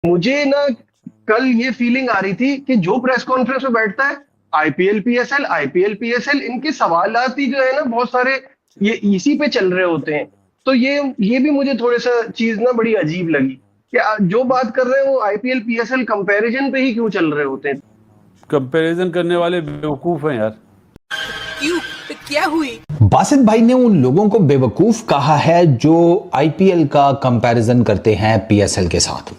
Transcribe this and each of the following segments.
मुझे ना कल ये फीलिंग आ रही थी कि जो प्रेस कॉन्फ्रेंस में बैठता है, आईपीएल पीएसएल इनके सवालात ही जो है ना बहुत सारे ये इसी पे चल रहे होते हैं। तो ये भी मुझे थोड़ा सा चीज ना बड़ी अजीब लगी कि जो बात कर रहे हैं वो आईपीएल पीएसएल कंपैरिजन पे ही क्यों चल रहे होते हैं। कंपैरिजन करने वाले बेवकूफ हैं यार। क्यों? तो क्या हुई? बासित भाई ने उन लोगों को बेवकूफ कहा है जो आईपीएल का कंपैरिजन करते हैं पीएसएल के साथ।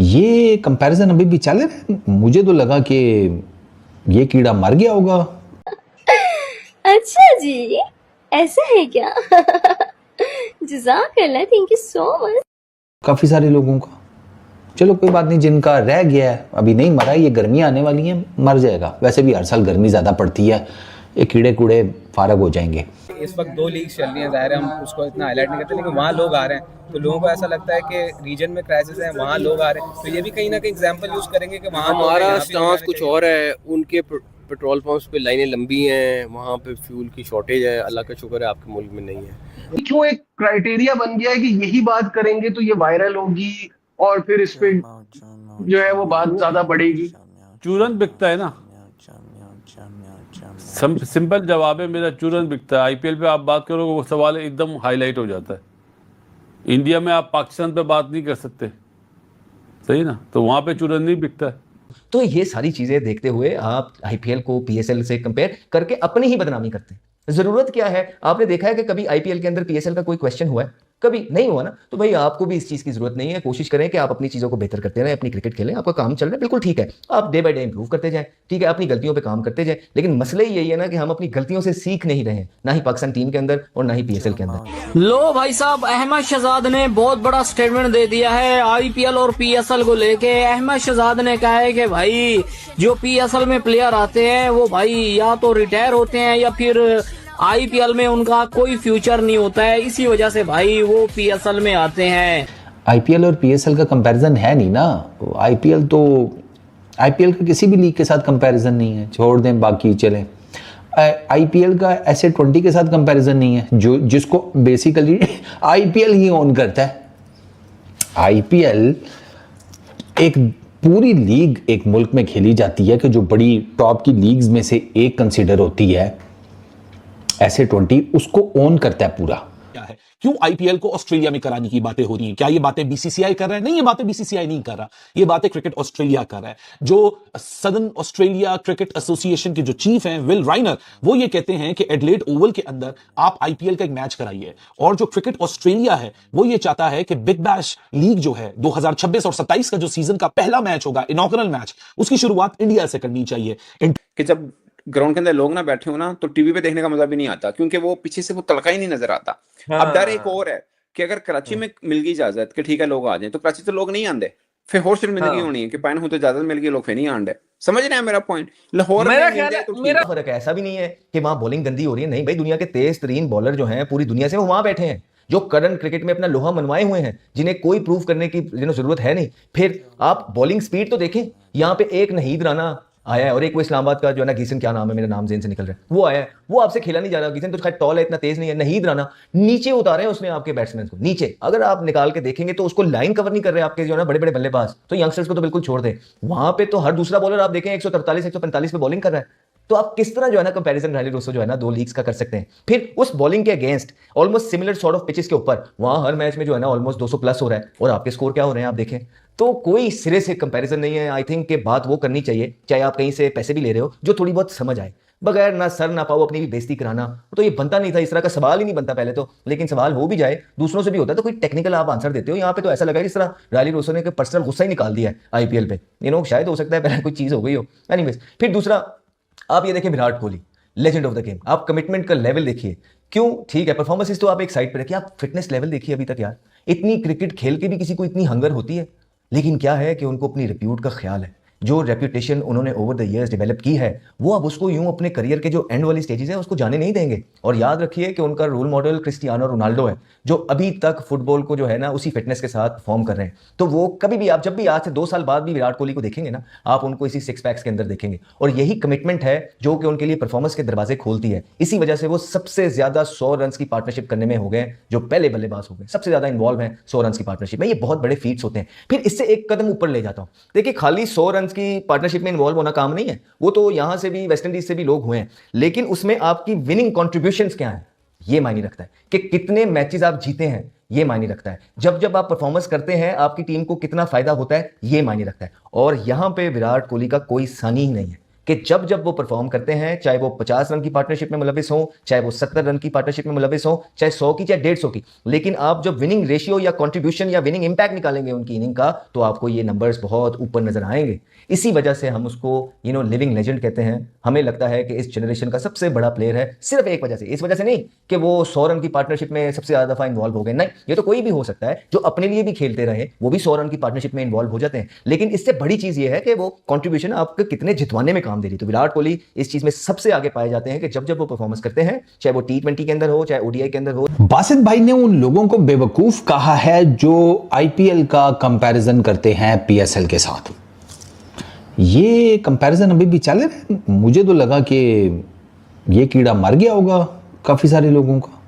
ये कंपैरिजन अभी भी चल रहा है। मुझे तो लगा कि ये कीड़ा मर गया होगा। अच्छा जी, ऐसा है क्या? जज़ाकल्लाह, थैंक यू सो मच। काफी सारे लोगों का, चलो कोई बात नहीं, जिनका रह गया है अभी नहीं मरा, ये गर्मियां आने वाली हैं, मर जाएगा। वैसे भी हर साल गर्मी ज्यादा पड़ती है, ये कीड़े कूड़े फारग हो जाएंगे। इस वक्त 2 लीग चल रही हैं, ज़ाहिर है हम उसको इतना हाईलाइट नहीं करते, लेकिन वहाँ लोग आ रहे हैं तो लोगों को ऐसा लगता है कि रीजन में क्राइसिस है, वहाँ लोग आ रहे हैं, तो ये भी कहीं ना कहीं एग्जांपल यूज करेंगे कि वहाँ हमारा स्टांस कुछ और है। उनके पेट्रोल पंप्स पे लाइनें लंबी हैं, वहाँ पे फ्यूल की शॉर्टेज है। अल्लाह का शुक्र है आपके मुल्क में नहीं है। क्यों एक क्राइटेरिया बन गया है कि यही बात करेंगे तो ये वायरल होगी और फिर इस पे जो है वो बात ज्यादा बढ़ेगी। चूरन बिकता है ना, सिंपल जवाब है मेरा, चूरन बिकता है। आईपीएल पे आप बात करोगे वो सवाल एकदम हाईलाइट हो जाता है। इंडिया में आप पाकिस्तान पे बात नहीं कर सकते, सही ना, तो वहां पे चूरन नहीं बिकता है। तो ये सारी चीजें देखते हुए आप आईपीएल को पीएसएल से कंपेयर करके अपनी ही बदनामी करते हैं। जरूरत क्या है? आपने देखा है कि कभी आईपीएल के अंदर पीएसएल का कोई क्वेश्चन हुआ है? कभी नहीं हुआ ना। तो भाई आपको भी इस चीज की जरूरत नहीं है। कोशिश करें कि आप अपनी चीजों को बेहतर करते रहें, अपनी क्रिकेट खेलें, आपका काम चल रहा है, बिल्कुल ठीक है। आप डे बाय डे इंप्रूव करते जाएं, ठीक है, अपनी गलतियों पे काम करते जाएं। लेकिन मसला ही यही है ना कि हम अपनी गलतियों से सीख नहीं रहे हैं, ना ही पाकिस्तान टीम के अंदर और ना ही पीएसएल के अंदर। लो भाई साहब, अहमद शहजाद ने बहुत बड़ा स्टेटमेंट दे दिया है आईपीएल और पीएसएल को लेके। अहमद शहजाद ने कहा है कि भाई जो पीएसएल में प्लेयर आते हैं वो भाई या तो रिटायर होते हैं या फिर आईपीएल में उनका कोई फ्यूचर नहीं होता है, इसी वजह से भाई वो पीएसएल में आते हैं। आईपीएल और पीएसएल का कंपैरिजन है नहीं ना। आईपीएल का किसी भी लीग के साथ कंपैरिजन नहीं है, छोड़ दें बाकी चले। आईपीएल का SA20 के साथ कंपैरिजन नहीं है, जो जिसको बेसिकली आईपीएल ही ओन करता है। आईपीएल एक पूरी लीग एक मुल्क में खेली जाती है कि जो बड़ी टॉप की लीग्स में से एक कंसीडर होती है। SA20 उसको ओन करता है पूरा। क्या है, क्यों आईपीएल को ऑस्ट्रेलिया में कराने की बातें हो रही हैं? क्या ये बातें बीसीसीआई कर रहा है? नहीं, ये बातें बीसीसीआई नहीं कर रहा, ये बातें क्रिकेट ऑस्ट्रेलिया कर रहा है। जो सदर्न ऑस्ट्रेलिया क्रिकेट एसोसिएशन के जो चीफ हैं विल राइनर, वो ये कहते हैं कि एडलेड ओवल के अंदर आप आईपीएल का एक मैच कराइए। और जो क्रिकेट ऑस्ट्रेलिया है वो ये चाहता है कि बिग बैश लीग जो है 2026 और 27 का जो सीजन का पहला मैच होगा, इनॉग्रल मैच, उसकी शुरुआत इंडिया से करनी चाहिए। कि जब ग्राउंड के अंदर लोग ना बैठे हो ना तो टीवी पे देखने का मजा भी नहीं आता, क्योंकि वो पीछे से वो तड़का ही नहीं नजर आता। अब डर एक और है कि अगर कराची में मिल गई इजाजत कि ठीक है लोग आ जाएं, तो कराची तो लोग नहीं आंदे, फिर होर शर्मिंदगी होनी है कि पैन हो तो इजाजत मिल गई, लोग फिर नहीं आंदे। समझ रहे हैं मेरा पॉइंट? लाहौर में मेरा फर्क ऐसा भी नहीं है कि वहां बॉलिंग गंदी हो रही है, नहीं भाई, दुनिया के तेज तरीन बॉलर जो हैं पूरी दुनिया से वो वहां बैठे हैं, जो करंट क्रिकेट में अपना लोहा मनवाए हुए हैं, जिन्हें कोई प्रूफ करने की जरूरत है नहीं। फिर आप बॉलिंग स्पीड तो देखें, यहाँ पे एक नहीद राना आया है और एक वो इस्लामाबाद का जो है ना, गीसन, क्या नाम है, मेरा नाम जेन से निकल रहा है, वो आया है। वो आपसे खेला नहीं जा रहा। गीसन तो खैर टॉल है, इतना तेज नहीं है। नहीद राना नीचे उतारे हैं उसने आपके बैट्समैन को नीचे। अगर आप निकाल के देखेंगे तो उसको लाइन कवर नहीं कर रहे आपके जो है ना बड़े बड़े बल्लेबाज। तो यंगस्टर्स को तो बिल्कुल छोड़ दे। वहां पे तो हर दूसरा बॉलर आप देखें 143 145 पे बॉलिंग कर रहा है। तो आप किस तरह जो है ना कंपैरिजन रैली रोसो जो है ना दो लीग्स का कर सकते हैं? फिर उस बॉलिंग के against almost similar sort of pitches के ऊपर वहां हर मैच में जो है ना ऑलमोस्ट 200 प्लस हो रहा है और आपके स्कोर क्या हो रहे हैं आप देखें। तो कोई सिरे से कंपैरिजन नहीं है। आई थिंक के बात वो करनी चाहिए, चाहे आप कहीं से पैसे भी ले रहे हो, जो थोड़ी बहुत समझ आए, बगैर ना सर ना पाओ अपनी भी बेइज्जती कराना। तो ये बनता नहीं था, इस तरह का सवाल ही नहीं बनता पहले तो। लेकिन सवाल हो भी जाए दूसरों से भी होता है तो कोई टेक्निकल आप आंसर देते हो। यहाँ पे तो ऐसा लगा कि इस तरह रायली रोसो ने पर्सनल गुस्सा ही निकाल दिया है आईपीएल पे। शायद हो सकता है पहले कोई चीज हो गई हो। एनीवेज, फिर दूसरा आप ये देखें, Virat Kohli legend of the game, आप कमिटमेंट का लेवल देखिए। क्यों, ठीक है परफॉर्मेंसेस तो आप एक साइड पे रखिए, आप फिटनेस लेवल देखिए। अभी तक यार इतनी क्रिकेट खेल के भी किसी को इतनी हंगर होती है, लेकिन क्या है कि उनको अपनी रिप्यूट का ख्याल है। जो रेपुटेशन उन्होंने ओवर द ईयर्स डेवलप की है, वो अब उसको यूं अपने करियर के जो एंड वाली स्टेजेस है उसको जाने नहीं देंगे। और याद रखिए कि उनका रोल मॉडल क्रिस्टियानो रोनाल्डो है, जो अभी तक फुटबॉल को जो है ना उसी फिटनेस के साथ परफॉर्म कर रहे हैं। तो वो कभी भी, आप जब भी आज से 2 साल बाद भी विराट कोहली को देखेंगे ना, आप उनको इसी 6 पैक्स के अंदर देखेंगे। और यही कमिटमेंट है जो कि उनके लिए परफॉर्मेंस के दरवाजे खोलती है। इसी वजह से वो सबसे ज्यादा 100 रन की पार्टनरशिप करने में हो गए, जो पहले बल्लेबाज हो गए, सबसे ज्यादा इन्वॉल्व हैं 100 रन की पार्टनरशिप में। ये बहुत बड़े फीट्स होते हैं। फिर इससे एक कदम ऊपर ले जाता हूं, देखिए खाली 100 रन की पार्टनरशिप में इन्वॉल्व होना काम नहीं है, वो तो यहां से भी वेस्ट इंडीज से भी लोग हुए हैं, लेकिन उसमें आपकी विनिंग कॉन्ट्रीब्यूशंस क्या है ये मायने रखता है, कि कितने मैचेस आप जीते हैं ये मायने रखता है, जब आप परफॉर्मेंस करते हैं आपकी टीम को कितना फायदा होता है ये मायने रखता है। और यहां पे विराट कोहली का कोई सानी ही नहीं है कि जब वो परफॉर्म करते हैं, चाहे वो 50 रन की पार्टनरशिप में मुलविस हो, चाहे वो 70 रन की पार्टनरशिप में मुलविस हो, चाहे 100 की चाहे 150 की, लेकिन आप जब विनिंग रेशियो या कंट्रीब्यूशन या विनिंग इंपैक्ट निकालेंगे उनकी इनिंग का, तो आपको ये नंबर्स बहुत ऊपर नजर आएंगे। इसी वजह से हम उसको लिविंग लेजेंड कहते हैं। हमें लगता है कि इस जनरेशन का सबसे बड़ा प्लेयर है, सिर्फ एक वजह से, इस वजह से नहीं कि वो 100 रन की पार्टनरशिप में सबसे ज्यादा दफा इन्वॉल्व हो गए, नहीं, ये तो कोई भी हो सकता है जो अपने लिए भी खेलते रहे, वो भी 100 रन की पार्टनरशिप में इन्वॉल्व हो जाते हैं। लेकिन इससे बड़ी चीज ये है कि वो कंट्रीब्यूशन आपको कितने जितवाने में काम दे रही। तो विराट कोहली इस चीज में सबसे आगे पाए जाते हैं कि जब वो परफॉर्मेंस करते हैं, चाहे वो T20 के अंदर हो, चाहे ODI के अंदर हो। बासित भाई ने उन लोगों को बेवकूफ कहा है जो IPL का कंपैरिजन करते हैं PSL के साथ। ये कंपैरिजन अभी भी चल रहा है। मुझे तो लगा कि ये कीड़ा मर गया होगा काफी सारे लोगों का।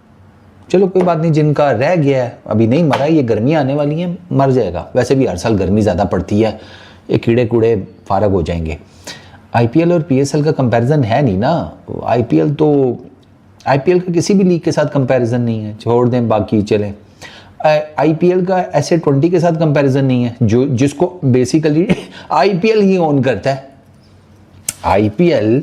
चलो कोई बात नहीं, जिनका रह गया है अभी नहीं मरा, ये गर्मियां आने वाली हैं, मर जाएगा। वैसे भी हर साल गर्मी ज्यादा पड़ती है, ये कीड़े कूड़े फारग हो जाएंगे। IPL और PSL का कंपैरिजन है नहीं ना। IPL का किसी भी लीग के साथ कंपैरिजन नहीं है, छोड़ दें बाकी चले। IPL का SA20 के साथ कंपैरिजन नहीं है, जो जिसको बेसिकली IPL ही ओन करता है। IPL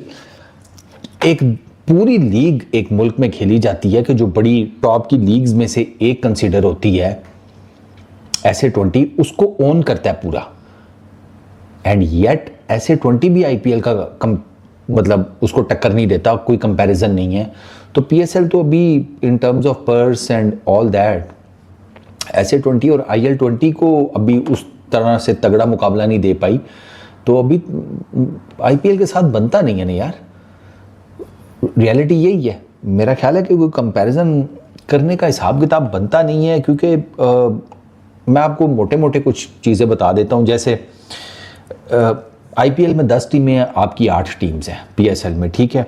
एक पूरी लीग एक मुल्क में खेली जाती है कि जो बड़ी टॉप की लीग्स में से एक कंसीडर होती है। SA20 उसको ओन करता है पूरा, एंड येट SA20 भी IPL का मतलब उसको टक्कर नहीं देता, कोई कंपैरिजन नहीं है। तो PSL तो अभी in terms of purse and all that SA20 और IL20 को अभी उस तरह से तगड़ा मुकाबला नहीं दे पाई, तो अभी IPL के साथ बनता नहीं है ना यार। रियलिटी यही है। मेरा ख्याल है कि कोई कंपैरिजन करने का हिसाब किताब बनता नहीं है, क्योंकि मैं आपको मोटे मोटे कुछ चीज़ें बता देता हूँ। जैसे IPL में 10 टीमें हैं, आपकी 8 टीम्स हैं PSL में, ठीक है।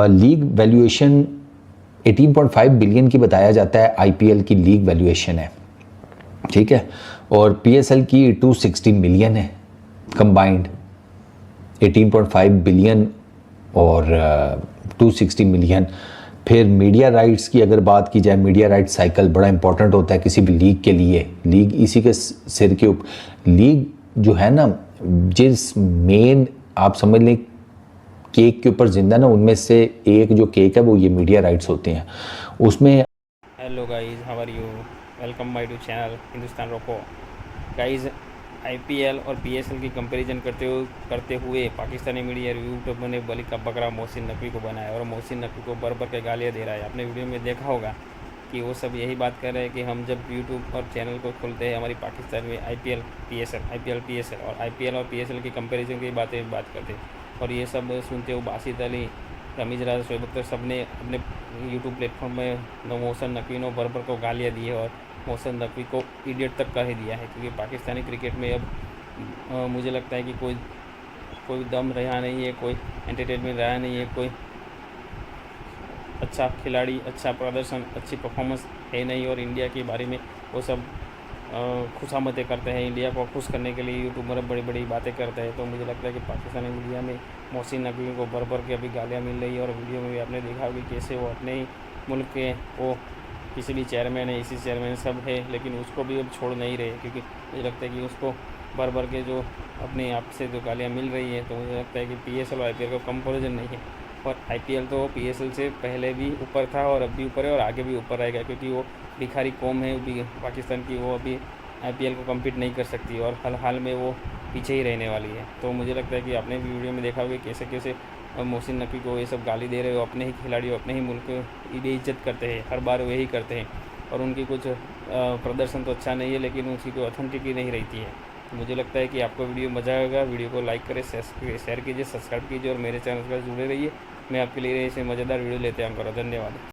लीग वैल्यूएशन 18.5 बिलियन की बताया जाता है, IPL की लीग वैल्यूएशन है, ठीक है। और PSL की 260 मिलियन है कंबाइंड। 18.5 बिलियन और 260 मिलियन। फिर मीडिया राइट्स की अगर बात की जाए, मीडिया राइट्स साइकिल बड़ा इंपॉर्टेंट होता है किसी भी लीग के लिए। लीग इसी के सिर के ऊपर, लीग जो है ना, जिस मेन आप समझ लें केक के ऊपर जिंदा ना, उनमें से एक जो केक है वो ये मीडिया राइट्स होते हैं। उसमें hello guys, how are you, welcome my to channel Hindustan Roko. Guys, IPL और PSL की कंपैरिजन करते हुए पाकिस्तानी मीडिया यूट्यूब ने बली का बकरा मोहसिन नकवी को बनाया और मोहसिन नकवी को बर के गालियाँ दे रहा है। आपने वीडियो में देखा होगा कि वो सब यही बात कर रहे हैं कि हम जब यूट्यूब और चैनल को खोलते हैं हमारी पाकिस्तान में IPL PSL और PSL की कंपैरिजन की बात करते हैं। और ये सब सुनते हो बासित अली, रमीज राजा, शोएब अख्तर सब ने अपने यूट्यूब प्लेटफॉर्म में मोहसिन नकवी ने बर को गालियाँ दी है और मोहसिन नकवी को इडियट तक कह दिया है। क्योंकि पाकिस्तानी क्रिकेट में अब मुझे लगता है कि कोई दम रहा नहीं है, कोई एंटरटेनमेंट रहा नहीं है, कोई अच्छा खिलाड़ी, अच्छा प्रदर्शन, अच्छी परफॉर्मेंस है नहीं। और इंडिया के बारे में वो सब खुशामतें करते हैं, इंडिया को खुश करने के लिए यूट्यूबर बड़ी बड़ी बातें करते हैं। तो मुझे लगता है कि पाकिस्तानी मीडिया में मोहसिन नकवी को बर के अभी गालियाँ मिल रही है। और वीडियो में भी आपने देखा होगा कैसे वो अपने ही मुल्क के वो किसी भी चेयरमैन है, इसी चेयरमैन सब है, लेकिन उसको भी अब छोड़ नहीं रहे। क्योंकि मुझे लगता है कि उसको बर के जो अपने आप से जो गालियाँ मिल रही है, तो मुझे लगता है कि PSL और IPL का कंपैरिजन नहीं है। और IPL तो PSL से पहले भी ऊपर था और अब भी ऊपर है और आगे भी ऊपर रहेगा, क्योंकि वो भिखारी कौम है पाकिस्तान की, वो अभी IPL को कम्पीट नहीं कर सकती और हाल में वो पीछे ही रहने वाली है। तो मुझे लगता है कि आपने भी वीडियो में देखा होगा कैसे कैसे मोहसिन नकवी को ये सब गाली दे रहे हो, अपने ही खिलाड़ी अपने ही मुल्क की बेइज्जत करते हैं, हर बार वही करते हैं। और उनकी कुछ प्रदर्शन तो अच्छा नहीं है, लेकिन उसकी कोई ऑथेंटिसिटी नहीं रहती है। मुझे लगता है कि आपको वीडियो मज़ा आएगा। वीडियो को लाइक करें, शेयर कीजिए, सब्सक्राइब कीजिए और मेरे चैनल पर जुड़े रहिए। मैं आपके लिए ऐसे मज़ेदार वीडियो लेते आऊँगा। धन्यवाद।